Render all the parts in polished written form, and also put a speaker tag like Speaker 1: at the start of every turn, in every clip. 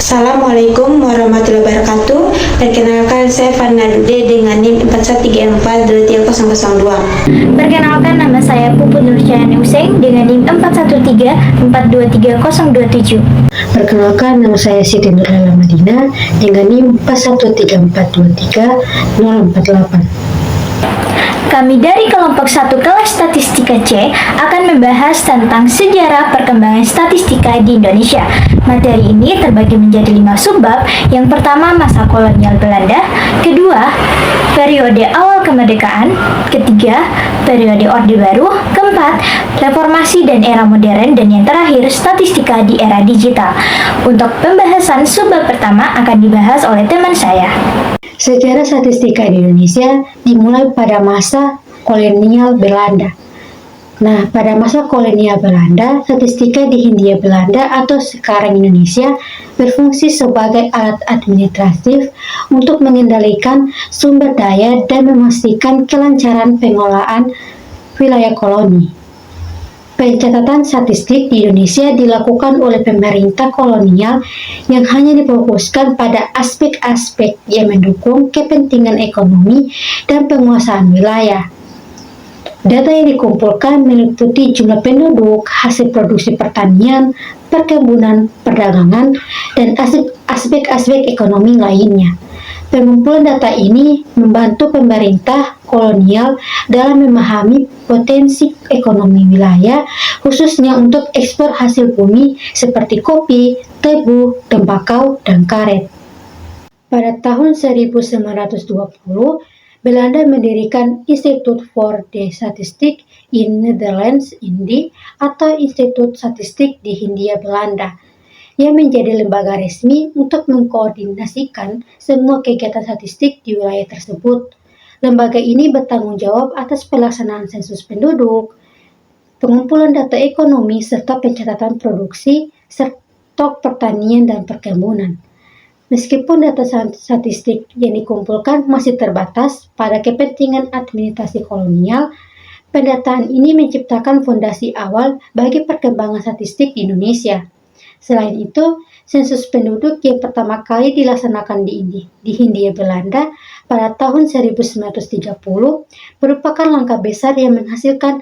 Speaker 1: Assalamualaikum warahmatullahi wabarakatuh. Perkenalkan, saya Fana Dude dengan NIM 41342302.
Speaker 2: Perkenalkan, nama saya Puput Nursyahani Hussein dengan NIM 41342307.
Speaker 3: Perkenalkan, nama saya Siti Nurlela Madina dengan NIM 4134230048.
Speaker 2: Kami dari kelompok 1 kelas Statistika C akan membahas tentang sejarah perkembangan statistika di Indonesia. Materi ini terbagi menjadi 5 subbab. Yang pertama, masa kolonial Belanda. Kedua, periode awal kemerdekaan. Ketiga, periode Orde Baru. Keempat, reformasi dan era modern. Dan yang terakhir, statistika di era digital. Untuk pembahasan subbab pertama akan dibahas oleh teman saya.
Speaker 3: Sejarah statistika di Indonesia dimulai pada masa kolonial Belanda. Nah, pada masa kolonial Belanda, statistika di Hindia Belanda atau sekarang Indonesia berfungsi sebagai alat administratif untuk mengendalikan sumber daya dan memastikan kelancaran pengelolaan wilayah koloni. Pencatatan statistik di Indonesia dilakukan oleh pemerintah kolonial yang hanya difokuskan pada aspek-aspek yang mendukung kepentingan ekonomi dan penguasaan wilayah. Data yang dikumpulkan meliputi jumlah penduduk, hasil produksi pertanian, perkebunan, perdagangan, dan aspek-aspek ekonomi lainnya. Pengumpulan data ini membantu pemerintah kolonial dalam memahami potensi ekonomi wilayah, khususnya untuk ekspor hasil bumi seperti kopi, tebu, tembakau, dan karet. Pada tahun 1920, Belanda mendirikan Instituut voor de Statistiek in Nederlands Indie atau Institut Statistik di Hindia Belanda, yang menjadi lembaga resmi untuk mengkoordinasikan semua kegiatan statistik di wilayah tersebut. Lembaga ini bertanggung jawab atas pelaksanaan sensus penduduk, pengumpulan data ekonomi, serta pencatatan produksi, stok pertanian dan perkebunan. Meskipun data statistik yang dikumpulkan masih terbatas pada kepentingan administrasi kolonial, pendataan ini menciptakan fondasi awal bagi perkembangan statistik di Indonesia. Selain itu, sensus penduduk yang pertama kali dilaksanakan di Hindia Belanda pada tahun 1930 merupakan langkah besar yang menghasilkan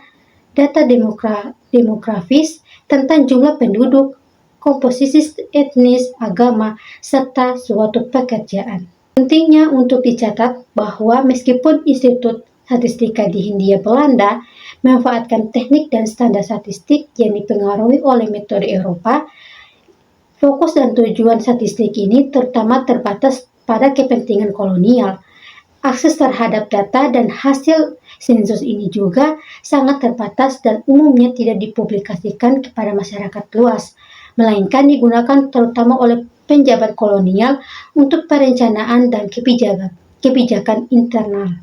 Speaker 3: data demografis tentang jumlah penduduk, komposisi etnis, agama, serta suatu pekerjaan. Pentingnya untuk dicatat bahwa meskipun Institut Statistika di Hindia Belanda memanfaatkan teknik dan standar statistik yang dipengaruhi oleh metode Eropa, fokus dan tujuan statistik ini terutama terbatas pada kepentingan kolonial. Akses terhadap data dan hasil sensus ini juga sangat terbatas dan umumnya tidak dipublikasikan kepada masyarakat luas, melainkan digunakan terutama oleh penjabat kolonial untuk perencanaan dan kebijakan internal.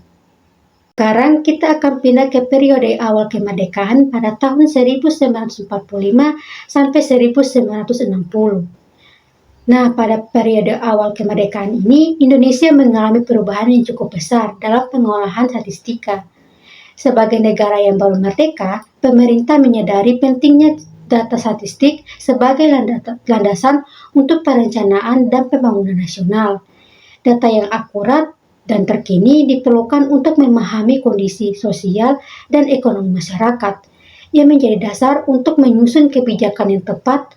Speaker 3: Sekarang kita akan pindah ke periode awal kemerdekaan pada tahun 1945 sampai 1960. Nah, pada periode awal kemerdekaan ini, Indonesia mengalami perubahan yang cukup besar dalam pengolahan statistika. Sebagai negara yang baru merdeka, pemerintah menyadari pentingnya data statistik sebagai landasan untuk perencanaan dan pembangunan nasional. Data yang akurat dan terkini diperlukan untuk memahami kondisi sosial dan ekonomi masyarakat, yang menjadi dasar untuk menyusun kebijakan yang tepat,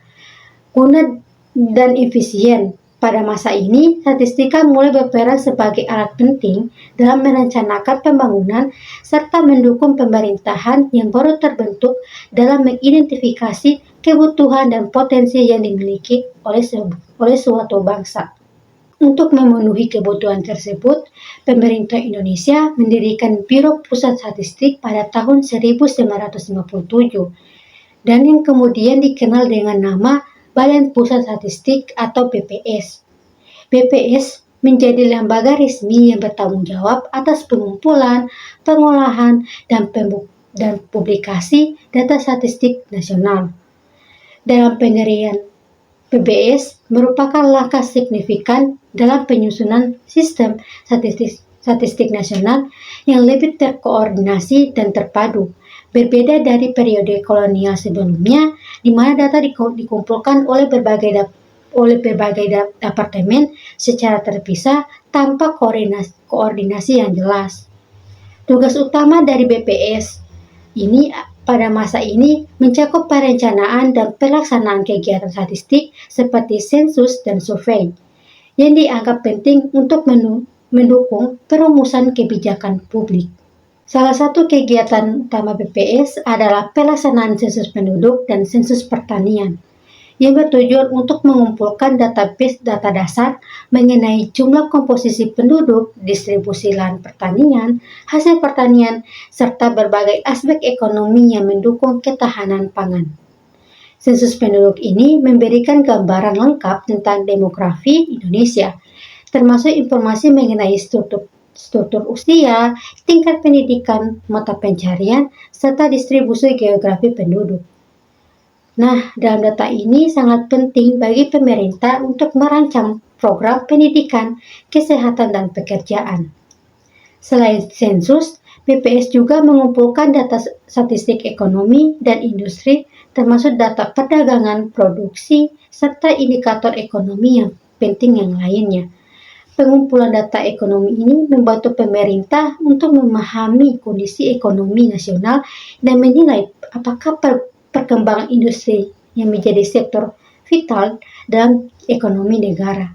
Speaker 3: guna, dan efisien. Pada masa ini, statistika mulai berperan sebagai alat penting dalam merencanakan pembangunan serta mendukung pemerintahan yang baru terbentuk dalam mengidentifikasi kebutuhan dan potensi yang dimiliki oleh suatu bangsa. Untuk memenuhi kebutuhan tersebut, pemerintah Indonesia mendirikan Biro Pusat Statistik pada tahun 1957 dan yang kemudian dikenal dengan nama Badan Pusat Statistik atau BPS. BPS menjadi lembaga resmi yang bertanggung jawab atas pengumpulan, pengolahan, dan publikasi data statistik nasional. Dalam pendirian BPS merupakan langkah signifikan dalam penyusunan sistem statistik nasional yang lebih terkoordinasi dan terpadu, berbeda dari periode kolonial sebelumnya, di mana data dikumpulkan oleh berbagai oleh berbagai departemen secara terpisah tanpa koordinasi yang jelas. Tugas utama dari BPS ini pada masa ini mencakup perencanaan dan pelaksanaan kegiatan statistik seperti sensus dan survei yang dianggap penting untuk mendukung perumusan kebijakan publik. Salah satu kegiatan utama BPS adalah pelaksanaan sensus penduduk dan sensus pertanian yang bertujuan untuk mengumpulkan database data dasar mengenai jumlah komposisi penduduk, distribusi lahan pertanian, hasil pertanian, serta berbagai aspek ekonomi yang mendukung ketahanan pangan. Sensus penduduk ini memberikan gambaran lengkap tentang demografi Indonesia, termasuk informasi mengenai struktur usia, tingkat pendidikan, mata pencarian, serta distribusi geografi penduduk. Nah, dalam data ini sangat penting bagi pemerintah untuk merancang program pendidikan, kesehatan, dan pekerjaan. Selain sensus, BPS juga mengumpulkan data statistik ekonomi dan industri, termasuk data perdagangan, produksi, serta indikator ekonomi yang penting yang lainnya. Pengumpulan data ekonomi ini membantu pemerintah untuk memahami kondisi ekonomi nasional dan menilai apakah perkembangan industri yang menjadi sektor vital dalam ekonomi negara.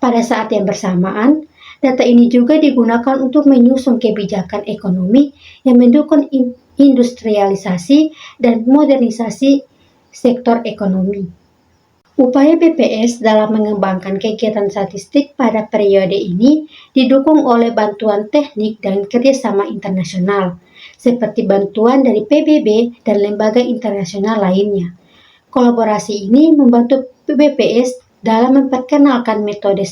Speaker 3: Pada saat yang bersamaan, data ini juga digunakan untuk menyusun kebijakan ekonomi yang mendukung industrialisasi dan modernisasi sektor ekonomi. Upaya BPS dalam mengembangkan kegiatan statistik pada periode ini didukung oleh bantuan teknik dan kerjasama internasional, seperti bantuan dari PBB dan lembaga internasional lainnya. Kolaborasi ini membantu BPS dalam memperkenalkan metode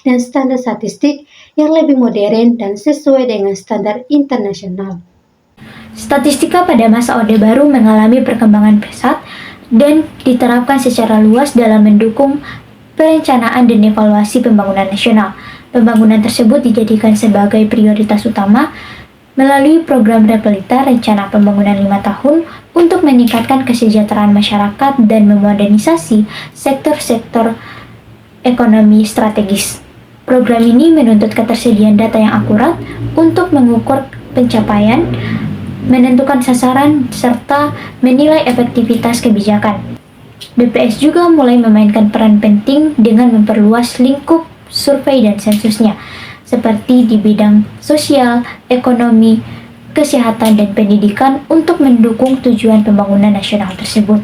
Speaker 3: dan standar statistik yang lebih modern dan sesuai dengan standar internasional.
Speaker 2: Statistika pada masa Orde Baru mengalami perkembangan pesat dan diterapkan secara luas dalam mendukung perencanaan dan evaluasi pembangunan nasional. Pembangunan tersebut dijadikan sebagai prioritas utama melalui program Repelita Rencana Pembangunan 5 Tahun untuk meningkatkan kesejahteraan masyarakat dan memodernisasi sektor-sektor ekonomi strategis. Program ini menuntut ketersediaan data yang akurat untuk mengukur pencapaian, menentukan sasaran, serta menilai efektivitas kebijakan. BPS juga mulai memainkan peran penting dengan memperluas lingkup survei dan sensusnya, seperti di bidang sosial, ekonomi, kesehatan, dan pendidikan untuk mendukung tujuan pembangunan nasional tersebut.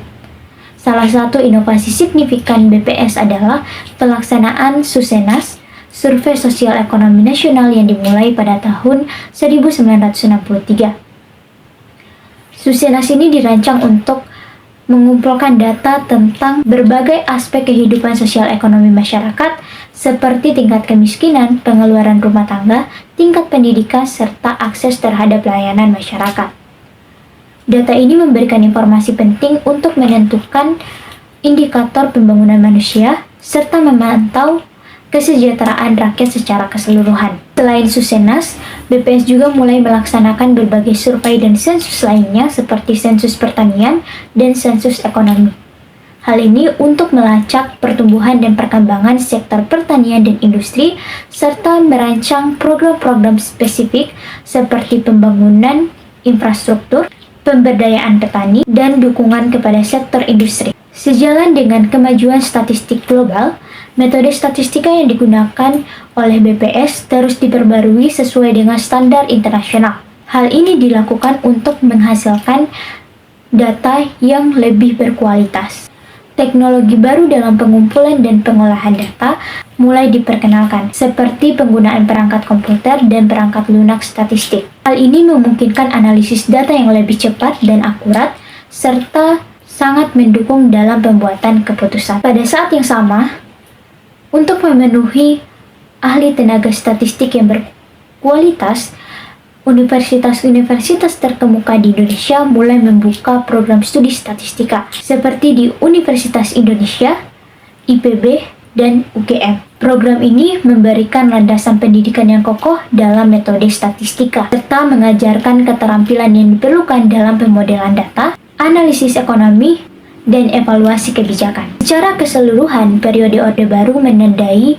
Speaker 2: Salah satu inovasi signifikan BPS adalah pelaksanaan Susenas, Survei Sosial Ekonomi Nasional yang dimulai pada tahun 1963. Susenas ini dirancang untuk mengumpulkan data tentang berbagai aspek kehidupan sosial ekonomi masyarakat seperti tingkat kemiskinan, pengeluaran rumah tangga, tingkat pendidikan, serta akses terhadap layanan masyarakat. Data ini memberikan informasi penting untuk menentukan indikator pembangunan manusia serta memantau kesejahteraan rakyat secara keseluruhan. Selain Susenas, BPS juga mulai melaksanakan berbagai survei dan sensus lainnya seperti sensus pertanian dan sensus ekonomi. Hal ini untuk melacak pertumbuhan dan perkembangan sektor pertanian dan industri, serta merancang program-program spesifik seperti pembangunan infrastruktur, pemberdayaan petani, dan dukungan kepada sektor industri. Sejalan dengan kemajuan statistik global, metode statistika yang digunakan oleh BPS terus diperbarui sesuai dengan standar internasional. Hal ini dilakukan untuk menghasilkan data yang lebih berkualitas. Teknologi baru dalam pengumpulan dan pengolahan data mulai diperkenalkan, seperti penggunaan perangkat komputer dan perangkat lunak statistik. Hal ini memungkinkan analisis data yang lebih cepat dan akurat, serta sangat mendukung dalam pembuatan keputusan. Pada saat yang sama, untuk memenuhi ahli tenaga statistik yang berkualitas, universitas-universitas terkemuka di Indonesia mulai membuka program studi statistika, seperti di Universitas Indonesia, IPB, dan UGM. Program ini memberikan landasan pendidikan yang kokoh dalam metode statistika, serta mengajarkan keterampilan yang diperlukan dalam pemodelan data, analisis ekonomi, dan evaluasi kebijakan. Secara keseluruhan, periode Orde Baru menandai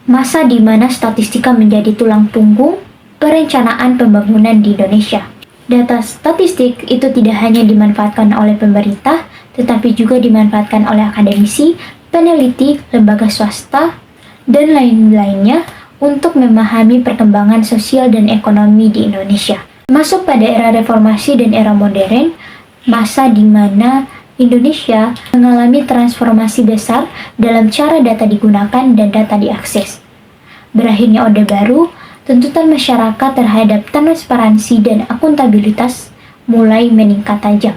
Speaker 2: masa di mana statistika menjadi tulang punggung perencanaan pembangunan di Indonesia. Data statistik itu tidak hanya dimanfaatkan oleh pemerintah, tetapi juga dimanfaatkan oleh akademisi, peneliti, lembaga swasta, dan lain-lainnya untuk memahami perkembangan sosial dan ekonomi di Indonesia. Masuk pada era reformasi dan era modern, masa di mana Indonesia mengalami transformasi besar dalam cara data digunakan dan data diakses. Berakhirnya Orde Baru, tuntutan masyarakat terhadap transparansi dan akuntabilitas mulai meningkat tajam.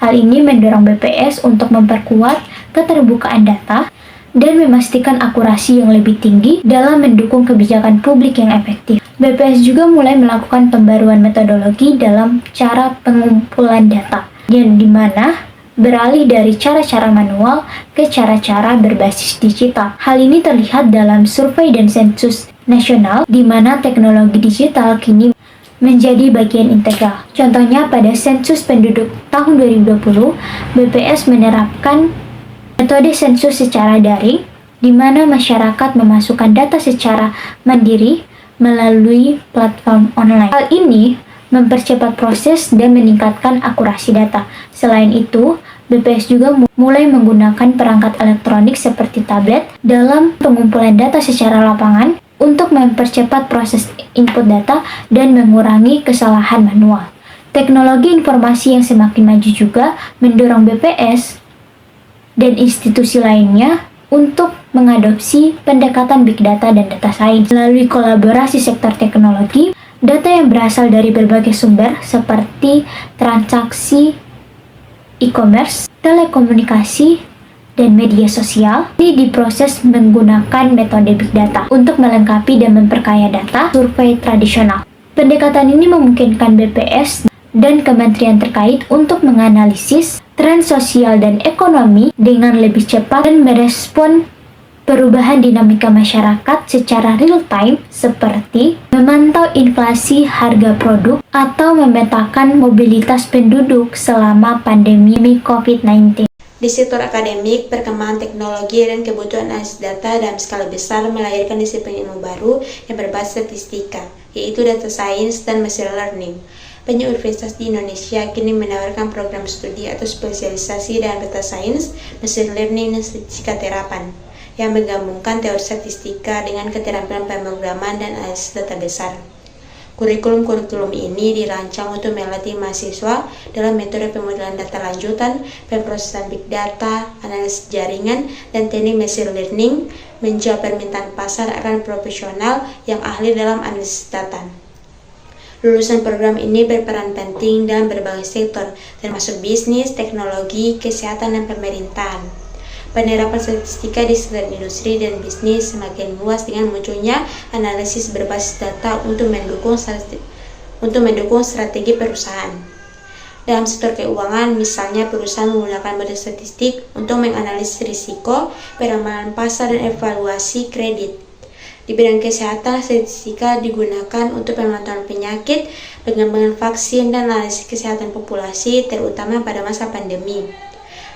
Speaker 2: Hal ini mendorong BPS untuk memperkuat keterbukaan data dan memastikan akurasi yang lebih tinggi dalam mendukung kebijakan publik yang efektif. BPS juga mulai melakukan pembaruan metodologi dalam cara pengumpulan data, yang dimana beralih dari cara-cara manual ke cara-cara berbasis digital. Hal ini terlihat dalam survei dan sensus nasional, di mana teknologi digital kini menjadi bagian integral. Contohnya pada sensus penduduk tahun 2020, BPS menerapkan metode sensus secara daring, di mana masyarakat memasukkan data secara mandiri melalui platform online. Hal ini mempercepat proses dan meningkatkan akurasi data. Selain itu, BPS juga mulai menggunakan perangkat elektronik seperti tablet dalam pengumpulan data secara lapangan untuk mempercepat proses input data dan mengurangi kesalahan manual. Teknologi informasi yang semakin maju juga mendorong BPS dan institusi lainnya untuk mengadopsi pendekatan big data dan data science. Melalui kolaborasi sektor teknologi, data yang berasal dari berbagai sumber seperti transaksi e-commerce, telekomunikasi, dan media sosial ini diproses menggunakan metode big data untuk melengkapi dan memperkaya data survei tradisional. Pendekatan ini memungkinkan BPS dan kementerian terkait untuk menganalisis tren sosial dan ekonomi dengan lebih cepat dan merespon perubahan dinamika masyarakat secara real time, seperti memantau inflasi harga produk atau memetakan mobilitas penduduk selama pandemi COVID-19.
Speaker 1: Di sektor akademik, perkembangan teknologi dan kebutuhan analisis data dalam skala besar melahirkan disiplin ilmu baru yang berbasis statistika, yaitu data science dan machine learning. Banyak universitas di Indonesia kini menawarkan program studi atau spesialisasi dalam data science, machine learning, dan statistika terapan, yang menggabungkan teori statistika dengan keterampilan pemrograman dan analisis data besar. Kurikulum ini dirancang untuk melatih mahasiswa dalam metode pemodelan data lanjutan, pemrosesan big data, analisis jaringan, dan teknik machine learning, menjawab permintaan pasar akan profesional yang ahli dalam analisis data. Lulusan program ini berperan penting dalam berbagai sektor, termasuk bisnis, teknologi, kesehatan, dan pemerintahan. Penerapan statistika di sektor industri dan bisnis semakin luas dengan munculnya analisis berbasis data untuk mendukung strategi perusahaan. Dalam sektor keuangan, misalnya perusahaan menggunakan model statistik untuk menganalisis risiko, peramalan pasar, dan evaluasi kredit. Di bidang kesehatan, statistika digunakan untuk pemantauan penyakit, pengembangan vaksin, dan analisis kesehatan populasi, terutama pada masa pandemi.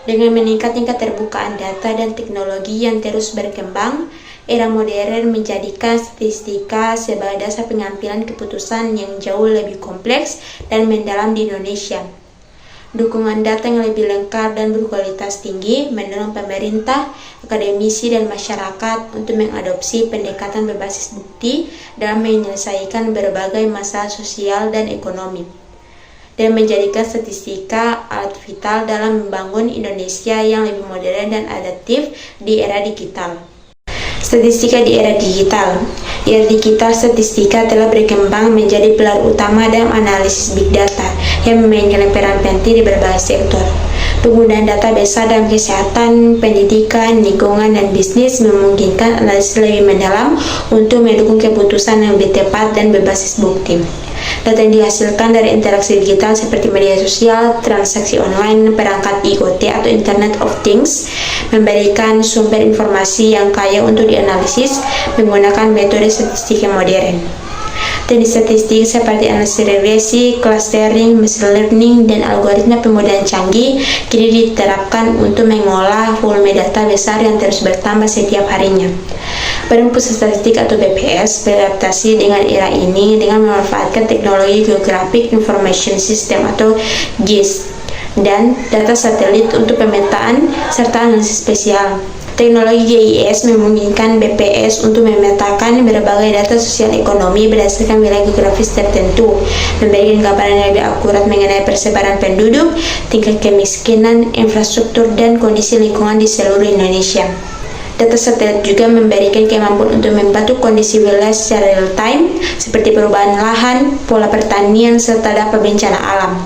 Speaker 1: Dengan meningkatnya keterbukaan data dan teknologi yang terus berkembang, era modern menjadikan statistika sebagai dasar pengambilan keputusan yang jauh lebih kompleks dan mendalam di Indonesia. Dukungan data yang lebih lengkap dan berkualitas tinggi mendorong pemerintah, akademisi, dan masyarakat untuk mengadopsi pendekatan berbasis bukti dalam menyelesaikan berbagai masalah sosial dan ekonomi, dan menjadikan statistika alat vital dalam membangun Indonesia yang lebih modern dan adaptif di era digital. Statistika di era digital. Di era digital, statistika telah berkembang menjadi pilar utama dalam analisis big data yang memainkan peran penting di berbagai sektor. Penggunaan data besar dalam kesehatan, pendidikan, lingkungan, dan bisnis memungkinkan analisis lebih mendalam untuk mendukung keputusan yang lebih tepat dan berbasis bukti. Data yang dihasilkan dari interaksi digital seperti media sosial, transaksi online, perangkat IoT atau Internet of Things memberikan sumber informasi yang kaya untuk dianalisis menggunakan metode statistika modern. Teknik statistik seperti analisis regresi, clustering, machine learning, dan algoritma pemudahan canggih kini diterapkan untuk mengolah volume data besar yang terus bertambah setiap harinya. Badan Pusat Statistik atau BPS beradaptasi dengan era ini dengan memanfaatkan teknologi Geographic Information System atau GIS dan data satelit untuk pemetaan serta analisis spesial. Teknologi GIS memungkinkan BPS untuk memetakan berbagai data sosial ekonomi berdasarkan wilayah geografis tertentu, memberikan gambaran yang lebih akurat mengenai persebaran penduduk, tingkat kemiskinan, infrastruktur, dan kondisi lingkungan di seluruh Indonesia. Data satelit juga memberikan kemampuan untuk membantu kondisi wilayah secara real time, seperti perubahan lahan, pola pertanian, serta dampak bencana alam.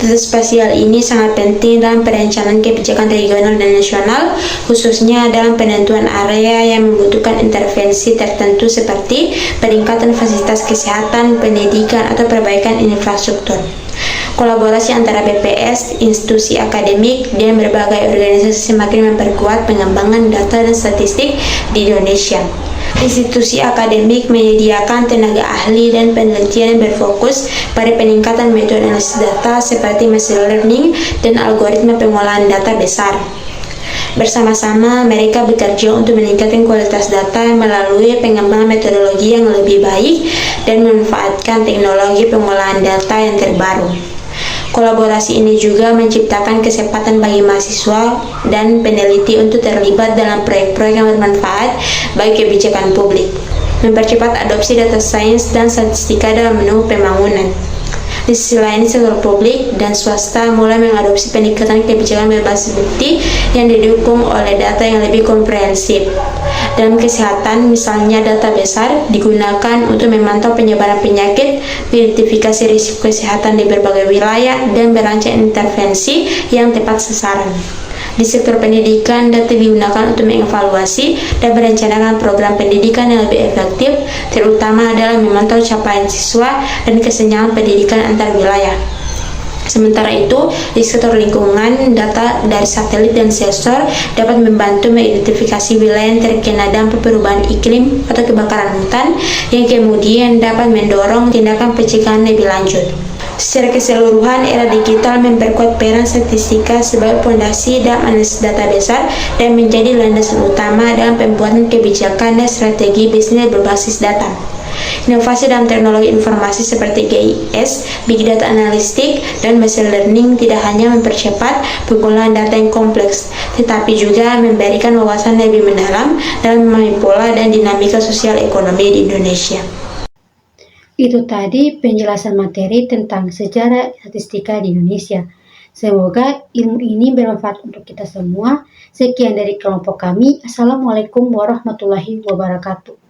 Speaker 1: Data spasial ini sangat penting dalam perencanaan kebijakan regional dan nasional, khususnya dalam penentuan area yang membutuhkan intervensi tertentu seperti peningkatan fasilitas kesehatan, pendidikan, atau perbaikan infrastruktur. Kolaborasi antara BPS, institusi akademik, dan berbagai organisasi semakin memperkuat pengembangan data dan statistik di Indonesia. Institusi akademik menyediakan tenaga ahli dan penelitian yang berfokus pada peningkatan metode analisis data seperti machine learning dan algoritma pengolahan data besar. Bersama-sama, mereka bekerja untuk meningkatkan kualitas data melalui pengembangan metodologi yang lebih baik dan memanfaatkan teknologi pengolahan data yang terbaru. Kolaborasi ini juga menciptakan kesempatan bagi mahasiswa dan peneliti untuk terlibat dalam proyek-proyek yang bermanfaat bagi kebijakan publik, mempercepat adopsi data sains dan statistika dalam menu pembangunan. Di sisi lain, sektor publik dan swasta mulai mengadopsi pendekatan kebijakan berbasis bukti yang didukung oleh data yang lebih komprehensif. Dalam kesehatan, misalnya data besar digunakan untuk memantau penyebaran penyakit, mengidentifikasi risiko kesehatan di berbagai wilayah, dan merancang intervensi yang tepat sasaran. Di sektor pendidikan, data digunakan untuk mengevaluasi dan merencanakan program pendidikan yang lebih efektif, terutama dalam memantau capaian siswa dan kesenjangan pendidikan antar wilayah. Sementara itu, di sektor lingkungan, data dari satelit dan sensor dapat membantu mengidentifikasi wilayah yang terkena dampak perubahan iklim atau kebakaran hutan, yang kemudian dapat mendorong tindakan pencegahan lebih lanjut. Secara keseluruhan, era digital memperkuat peran statistika sebagai fondasi dalam analisis data besar dan menjadi landasan utama dalam pembuatan kebijakan dan strategi bisnis berbasis data. Inovasi dalam teknologi informasi seperti GIS, Big Data Analytics, dan Machine Learning tidak hanya mempercepat pengolahan data yang kompleks, tetapi juga memberikan wawasan lebih mendalam dalam memahami pola dan dinamika sosial ekonomi di Indonesia.
Speaker 3: Itu tadi penjelasan materi tentang sejarah statistika di Indonesia. Semoga ilmu ini bermanfaat untuk kita semua. Sekian dari kelompok kami. Assalamualaikum warahmatullahi wabarakatuh.